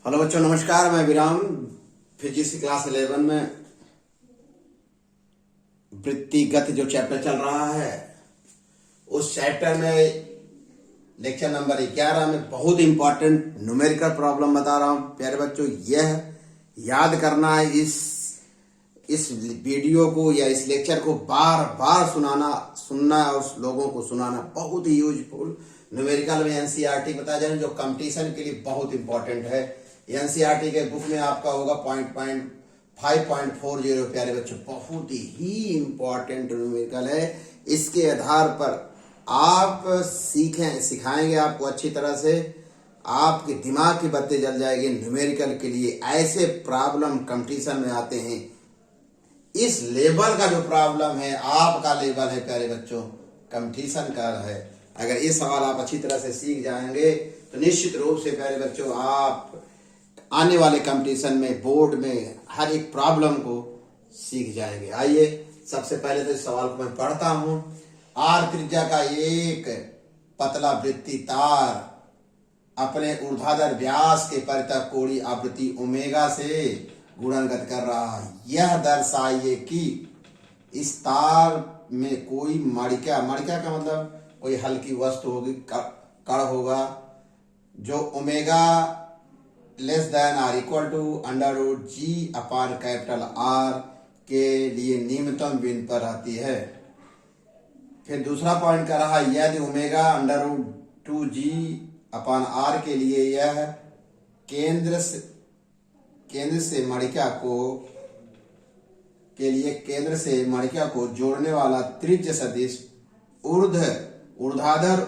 Hello बच्चों, नमस्कार। मैं विराम फिजिक्स क्लास 11 में वृत्तिगत जो चैप्टर चल रहा है उस चैप्टर में लेक्चर नंबर 11 में बहुत इंपॉर्टेंट न्यूमेरिकल प्रॉब्लम बता रहा हूं। प्यारे बच्चों, यह याद करना है, इस वीडियो को या इस लेक्चर को बार बार सुनना और लोगों को सुनाना बहुत ही यूजफुल। न्यूमेरिकल में एनसीईआरटी बताया जा रहा है जो कंपटीशन के लिए बहुत इंपॉर्टेंट है। एनसीईआरटी के बुक में आपका होगा 5.40। प्यारे बच्चों, बहुत ही इंपॉर्टेंट न्यूमेरिकल है। इसके आधार पर आप सिखाएंगे आपको अच्छी तरह से, आपके दिमाग की बत्ती जल जाएगी। न्यूमेरिकल के लिए ऐसे प्रॉब्लम कंपटीशन में आते हैं। इस लेवल का जो प्रॉब्लम है आपका लेवल है प्यारे बच्चों, कंपटीशन का है। अगर ये सवाल आप अच्छी तरह से सीख जाएंगे तो निश्चित रूप से प्यारे बच्चों आप आने वाले कंपटीशन में, बोर्ड में हर एक प्रॉब्लम को सीख जाएंगे। आइए सबसे पहले तो इस सवाल को मैं पढ़ता हूं। आर त्रिज्या का एक पतला वृत्तीय तार अपने ऊर्ध्वाधर व्यास के परितः कोणीय आवृत्ति ओमेगा से गुणनगत कर रहा है। यह दर्शाइए कि इस तार में कोई मणिका का मतलब कोई हल्की वस्तु होगी, कण होगा, जो omega less than R equal to √G/R के लिए निम्नतम बिंदु पर रहती है। फिर दूसरा पॉइंट कर रहा है, यदि ओमेगा √2G/R के लिए यह केंद्र से मणिका को जोड़ने वाला त्रिज्य सदिश ऊर्ध्वाधर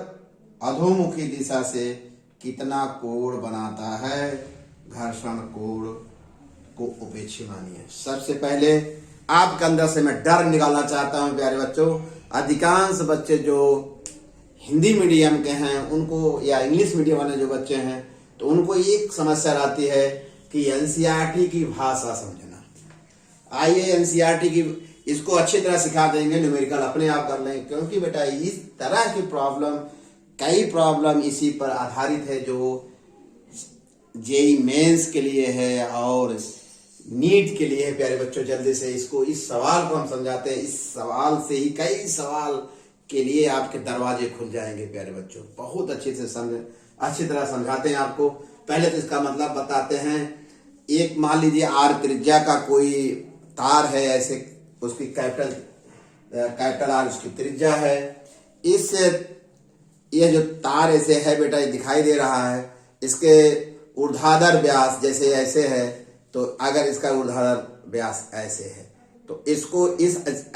अधोमुखी दिशा से कितना कोण बनाता है। घर्षण कोण को उपेक्षित मानिए। सबसे पहले आपके अंदर से मैं डर निकालना चाहता हूं प्यारे बच्चों। अधिकांश बच्चे जो हिंदी मीडियम के हैं उनको, या इंग्लिश मीडियम वाले जो बच्चे हैं, तो उनको एक समस्या आती है कि एनसीईआरटी की भाषा समझना। आइए एनसीईआरटी की इसको अच्छी तरह सिखा देंगे, न्यूमेरिकल अपने आप कर लेंगे। क्योंकि बेटा इस तरह की कई प्रॉब्लम इसी पर आधारित है जो जेई मेंस के लिए है और नीट के लिए है। प्यारे बच्चों, जल्दी से इस सवाल को हम समझाते हैं। इस सवाल से ही कई सवाल के लिए आपके दरवाजे खुल जाएंगे प्यारे बच्चों। बहुत अच्छी तरह समझाते हैं आपको। पहले तो इसका मतलब बताते हैं। एक मान लीजिए आर त्रिज्या का कोई तार है, ऐसे उसकी कैपिटल आर उसकी त्रिज्या है। यह जो तार ऐसे है बेटा, ये दिखाई दे रहा है। इसके ऊर्ध्वाधर व्यास जैसे ऐसे है, तो अगर इसका ऊर्ध्वाधर व्यास ऐसे है तो इसको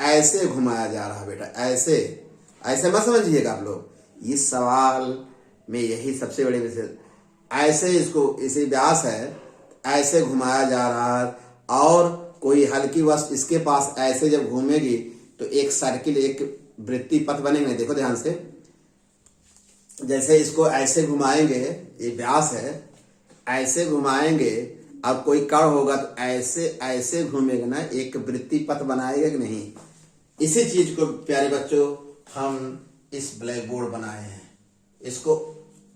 ऐसे घुमाया जा रहा है बेटा। ऐसे मत समझिएगा आप लोग। इस सवाल में यही सबसे बड़ी विषय, ऐसे इसी व्यास है, ऐसे घुमाया जा रहा है। और कोई हल्की वस्तु इसके पास ऐसे जब घूमेगी तो एक सर्किल, एक वृत्तीय पथ बनेंगे। देखो ध्यान से, जैसे इसको ऐसे घुमाएंगे, ये व्यास है, ऐसे घुमाएंगे। अब कोई कण होगा तो ऐसे घूमेगा ना, एक वृत्तीय पथ बनाएगा कि नहीं। इसी चीज को प्यारे बच्चों हम इस ब्लैक बोर्ड बनाए हैं। इसको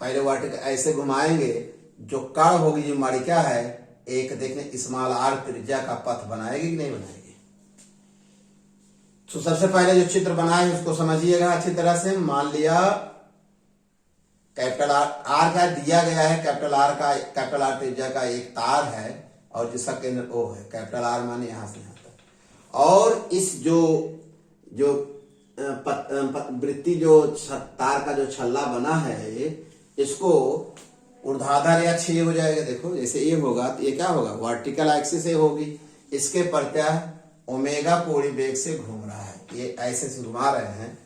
पहले वर्टिकल ऐसे घुमाएंगे, जो कण होगी, जो मणिका है, एक देखने स्मॉल आर त्रिज्या का पथ बनाएगी कि नहीं बनाएगी। तो सबसे पहले जो चित्र बनाए उसको समझिएगा अच्छी तरह से। मान लिया कैपिटल आर का दिया गया है, कैपिटल आर त्रिज्या का एक तार है और जिसका केंद्र ओ है। कैपिटल आर माने यहां से यहां तक। और इस जो वृत्ति जो तार का जो छल्ला बना है, इसको ऊर्ध्वाधर या छेद हो जाएगा। देखो जैसे ये होगा तो ये क्या होगा, वर्टिकल एक्सिस से होगी। इसके प्रत्यय ओमेगा कोणीय वेग से घूम रहा है, ये ऐसे से घुमा रहे हैं।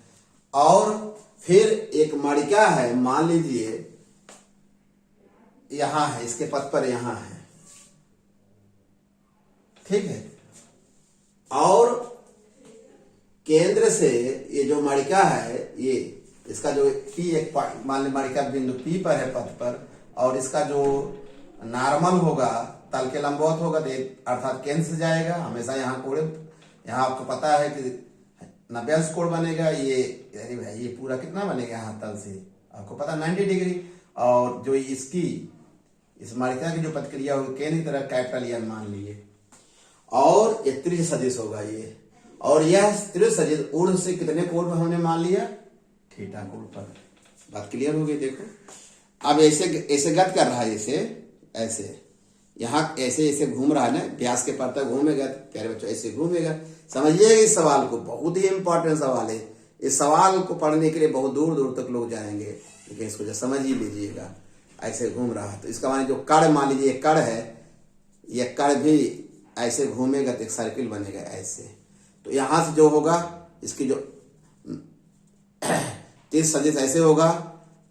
और फिर एक मणिका है, मान लीजिए यहां है, इसके पथ पर यहां है, ठीक है। और केंद्र से ये जो मणिका है, ये इसका जो P एक मान लीजिए मणिका बिंदु P पर है पथ पर, और इसका जो नॉर्मल होगा तल के लंबवत होगा, तो अर्थात केंद्र से जाएगा हमेशा। यहाँ कोण, यहाँ आपको पता है कि 90 कोण बनेगा। ये पूरा कितना बनेगा यहाँ तल से, आपको पता 90 डिग्री। और जो इसकी इस मालिका की जो प्रतिक्रिया होगी केंद्र की तरफ कैपिटल एन मान लीजिए, और ये त्रिज्य सदिश होगा ये, और यह त्रिज्य सदिश ऊर्ध्व से कितने कोण पर हमने मान लिया, थीटा कोण पर। बात क्लियर हो गई। देखो अब ऐसे ऐसे गत कर रहा है, ऐसे यहाँ ऐसे ऐसे घूम रहा है ना, व्यास के परता घूमेगा, प्यारे बच्चों ऐसे घूमेगा। समझिए इस सवाल को, बहुत ही इंपॉर्टेंट सवाल है। इस सवाल को पढ़ने के लिए बहुत दूर दूर तक लोग जाएंगे, लेकिन इसको जो समझ ही लीजिएगा। ऐसे घूम रहा है तो इसका माने जो कण मान लीजिए कण है, यह कण भी ऐसे घूमेगा तो एक सर्किल बनेगा ऐसे। तो यहां से जो होगा इसकी जो तीस सदिश ऐसे होगा,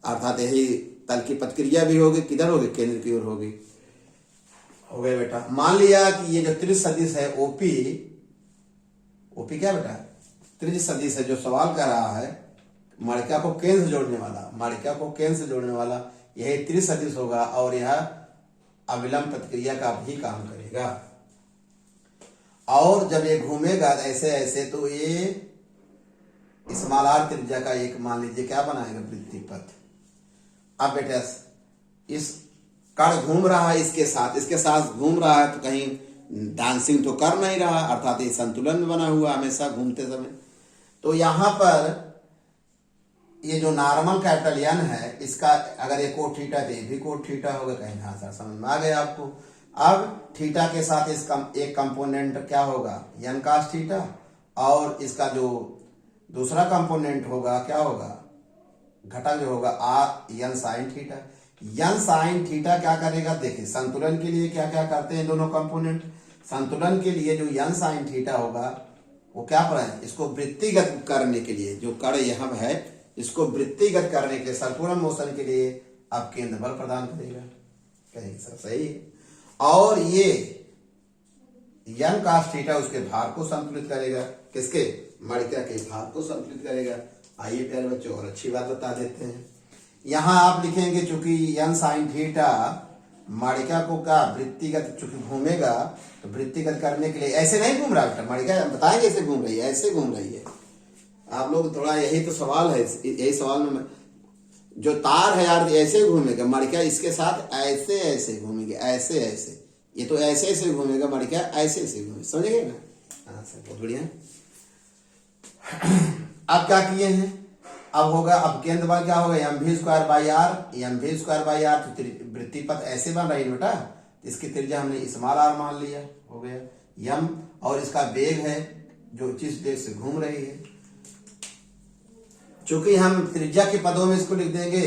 अर्थात यही तल की प्रतिक्रिया भी होगी, किधर होगी, केंद्र की ओर होगी। हो गया बेटा। मान लिया कि ये जो त्रिज्य सदिश है ओपी, ओपी क्या बेटा, त्रिज्य सदिश है जो सवाल कर रहा है, मालिका को केंद्र से जोड़ने वाला, मालिका को केंद्र से जोड़ने वाला यही त्रिज्य सदिश होगा, और यह अविलंब प्रतिक्रिया का भी काम करेगा। और जब ये घूमेगा ऐसे ऐसे तो ये स्मॉल आर त्रिज्या का एक मान लीजिए क्या बनाएगा, वृत्ति पथ। अब बेटा इस कण घूम रहा है इसके साथ घूम रहा है, तो कहीं डांसिंग तो कर नहीं रहा, अर्थात ये संतुलन में बना हुआ हमेशा घूमते समय। तो यहां पर ये जो नॉर्मल कैपिटल एन है, इसका अगर ये कोट थीटा तो ये भी कोट थीटा होगा, कहीं हाँ सर समझ में आ गया आपको। अब थीटा के साथ एक कंपोनेंट क्या होगा, एन कास थीटा, और इसका जो दूसरा कंपोनेंट होगा क्या होगा, घटक जो होगा R N sine theta. N sine theta क्या करेगा, देखिए संतुलन के लिए क्या क्या करते हैं दोनों कंपोनेंट। संतुलन के लिए जो एन साइन थीटा होगा वो क्या पर है, इसको वृत्तिगत करने के लिए, जो कण यहाँ है इसको वृत्तिगत करने के लिए, सर्कुलर मोशन के लिए आप केंद्र बल प्रदान करेगा। कहेंगे सर सही है। और ये एन कास थीटा उसके भार को संतुलित करेगा, किसके, मालिका के भार को संतुलित करेगा। आइए प्यारे बच्चों और अच्छी बात बता देते हैं। यहां आप लिखेंगे चूंकि एन साइन थीटा मालिका को क्या वृत्तिगत चूंकि घूमेगा, तो वृत्तिगत करने के लिए ऐसे नहीं घूम रहा बेटा, मालिका बताएंगे ऐसे घूम रही है, ऐसे घूम रही है। आप लोग थोड़ा, यही तो सवाल है, यही सवाल में जो तार है यार ऐसे घूमेगा, मालिका इसके साथ ऐसे ऐसे घूमेगी, ऐसे ऐसे, ये तो ऐसे ऐसे घूमेगा, मालिका ऐसे ऐसे घूमेगी, समझेंगे ना। हाँ सर बहुत बढ़िया। अब क्या किए हैं, अब होगा, अब केंद्र बल क्या होगा, M V square by R, M V square by R. तो वृत्ति पथ ऐसे बन रही है बेटा, इसकी त्रिज्या हमने स्मॉल आर मान लिया, हो गया यम, और इसका वेग है जो जिस वेग से घूम रही है। चूंकि हम त्रिज्या के पदों में इसको लिख देंगे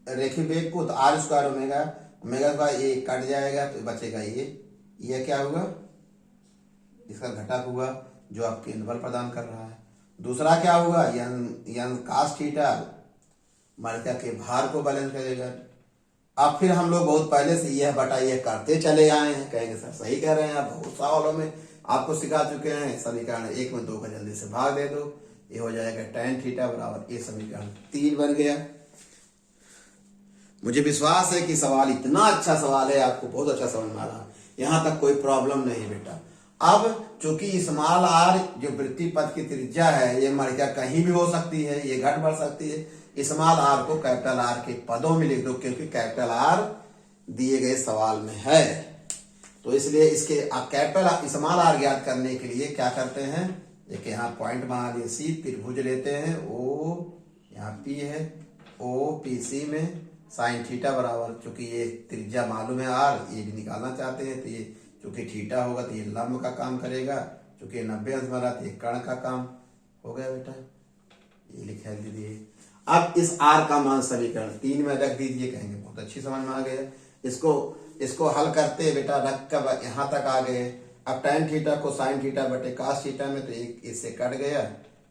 रेखीय वेग को, तो आर स्क्वायर ओमेगा, ओमेगा का ये कट जाएगा तो बचेगा ये क्या हुआ, इसका घटक हुआ जो आप केंद्र बल प्रदान कर रहा है। दूसरा क्या हुआ, यन कास थीटा मालिका के भार को बैलेंस करेगा। अब फिर हम लोग बहुत पहले से यह बटा यह करते चले आए हैं, कहेंगे सर सही कह रहे हैं आप, बहुत सवालों में आपको सिखा चुके हैं। समीकरण 1 में 2 का जल्दी से भाग दे दो, ये हो जाएगा tan थीटा बराबर, ये समीकरण 3 बन गया। मुझे विश्वास है कि सवाल इतना अच्छा सवाल है, आपको बहुत अच्छा समझ में आ रहा है, यहां तक कोई प्रॉब्लम नहीं बेटा। अब चूंकि स्मॉल आर जो वृत्ति पथ की त्रिज्या है, ये मालिका कहीं भी हो सकती है, ये घट बढ़ सकती है। स्मॉल आर को कैपिटल आर के पदों में लिख दो, क्योंकि कैपिटल आर दिए गए सवाल में है, तो इसलिए इसके कैपिटल स्मॉल आर ज्ञात करने के लिए क्या करते हैं, देखिए यहाँ पॉइंट बना लिए सी, त्रिभुज लेते हैं ओ, यहाँ पी है, ओ पी सी में साइन थीटा बराबर, चूंकि ये त्रिज्या मालूम है आर, ये भी निकालना चाहते हैं, तो ये चूंकि थीटा होगा तो ये लंब का काम करेगा, चूंकि 90 अंश बना तो ये कर्ण का काम हो गया बेटा, ये लिखा दीजिए। अब इस आर का मान समीकरण 3 में रख दीजिए, कहेंगे बहुत अच्छी समझ में आ गया। इसको हल करते बेटा रख कर यहाँ तक आ गए। अब tan थीटा को sin थीटा बटे cos थीटा में, तो एक इससे कट गया,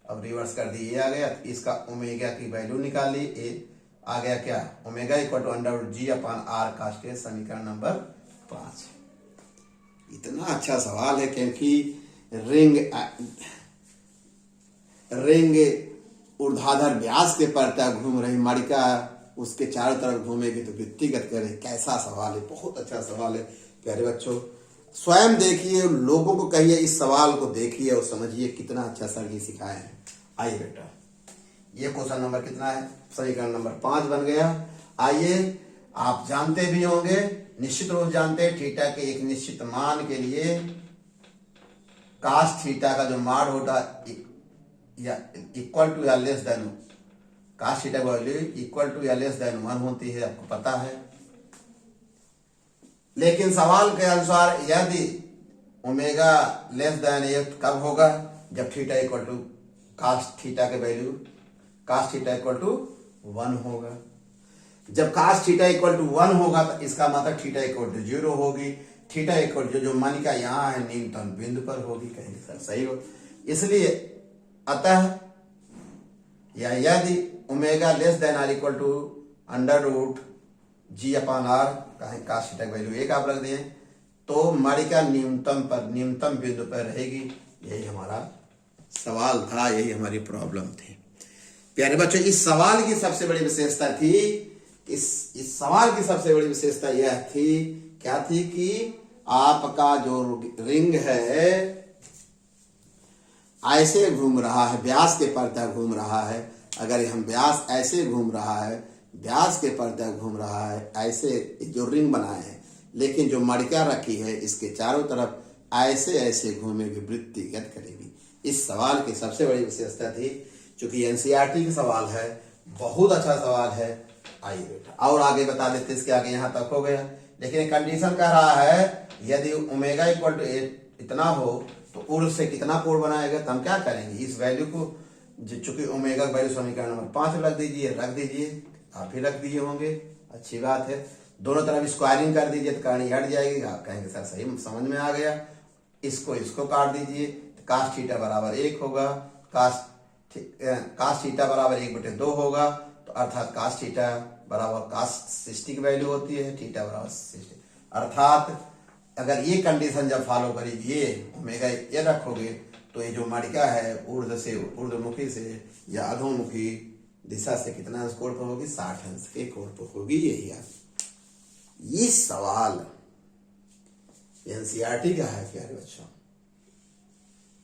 अब रिवर्स कर दिए आ गया, तो इसका ओमेगा की वैल्यू निकाली, ए आ गया क्या, omega equal to under G upon R कास्ट के, समीकरण नंबर 5। इतना अच्छा सवाल है क्योंकि रिंग ऊर्ध्वाधर व्यास के परता घूम रही, मालिका उसके चारों तरफ घूमेगी तो वृत्तिगत करे। कैसा सवाल है, बहुत अच्छा सवाल है प्यारे बच्चों। स्वयं देखिए, लोगों को कहिए इस सवाल को देखिए और समझिए कितना अच्छा सर जी सिखाए हैं। आइए बेटा, ये क्वेश्चन नंबर कितना है, समीकरण नंबर 5 बन गया। आइए आप जानते भी होंगे, निश्चित रूप जानते हैं, थीटा के एक निश्चित मान के लिए कास थीटा का जो मान होता या इक्वल टू या less than, cos theta value equal to या लेस देन 1 होती है, आपको पता है। लेकिन सवाल के अनुसार यदि ओमेगा लेस देन ए कब होगा, जब theta equal to cos theta के value cos theta equal to 1 होगा। जब कास थीटा इक्वल टू 1 होगा तो इसका मतलब थीटा इक्वल टू 0 होगी। थीटा इक्वल टू जो मानिका यहाँ है न्यूनतम बिंदु पर होगी। कहेंगे सर सही हो, इसलिए अतः या यदि omega less than R equal to under root G upon R, कहें कास थीटा की वैल्यू 1 आप रख दिए, तो मानिका न्यूनतम बिंदु पर रहेगी। यही हमारा सवाल था, यही हमारी प्रॉब्लम थी। प्यारे बच्चों, इस सवाल की सबसे बड़ी विशेषता थी, इस सवाल की सबसे बड़ी विशेषता यह थी, क्या थी कि आपका जो रिंग है ऐसे घूम रहा है, व्यास के परता घूम रहा है। अगर हम व्यास ऐसे घूम रहा है, व्यास के परता घूम रहा है, ऐसे जो रिंग बनाए हैं, लेकिन जो मड़का रखी है इसके चारों तरफ ऐसे ऐसे घूमेगी, वृत्तिगत करेगी। इस सवाल की सबसे बड़ी विशेषता थी। चूंकि एनसीईआरटी का सवाल है, बहुत अच्छा सवाल है। आइए बेटा और आगे बता देते, इसके आगे यहाँ तक हो गया। लेकिन कंडीशन कह रहा है यदि ओमेगा इक्वल टू इतना हो तो उर्ध से कितना कोण बनाएगा, तो हम क्या करेंगे, इस वैल्यू को चूंकि ओमेगा वैल्यू समीकरण नंबर 5 रख दीजिए, आप भी रख दिए होंगे, अच्छी बात है। दोनों तरफ स्क्वायरिंग कर दीजिए तो कहानी हट जाएगी। आप कहेंगे सर सही समझ में आ गया। इसको काट दीजिए तो कास थीटा बराबर 1 होगा, कास थीटा बराबर 1/2 होगा, तो अर्थात कास थीटा बराबर कास 60 की वैल्यू होती है, थीटा बराबर 60। अर्थात अगर ये कंडीशन जब फॉलो करेगी, ये ओमेगा ये रखोगे, तो ये जो मड़का है ऊर्ध्वमुखी से या अधोमुखी दिशा से कितना अंश कोण पर होगी, 60 अंश के कोण पर होगी। यही है ये सवाल एनसीईआरटी का है। प्यारे बच्चों,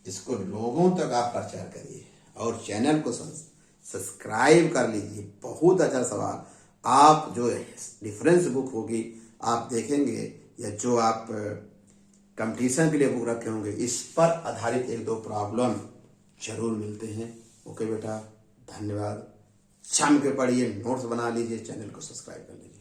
इसको लोगों तक आप प्रचार करिए और चैनल को सब्सक्राइब कर लीजिए। बहुत अच्छा सवाल। आप जो डिफरेंस बुक होगी आप देखेंगे, या जो आप कंपटीशन के लिए बुक रखे होंगे, इस पर आधारित 1-2 प्रॉब्लम जरूर मिलते हैं। ओके बेटा, धन्यवाद। जम के पढ़िए, नोट्स बना लीजिए, चैनल को सब्सक्राइब कर लीजिए।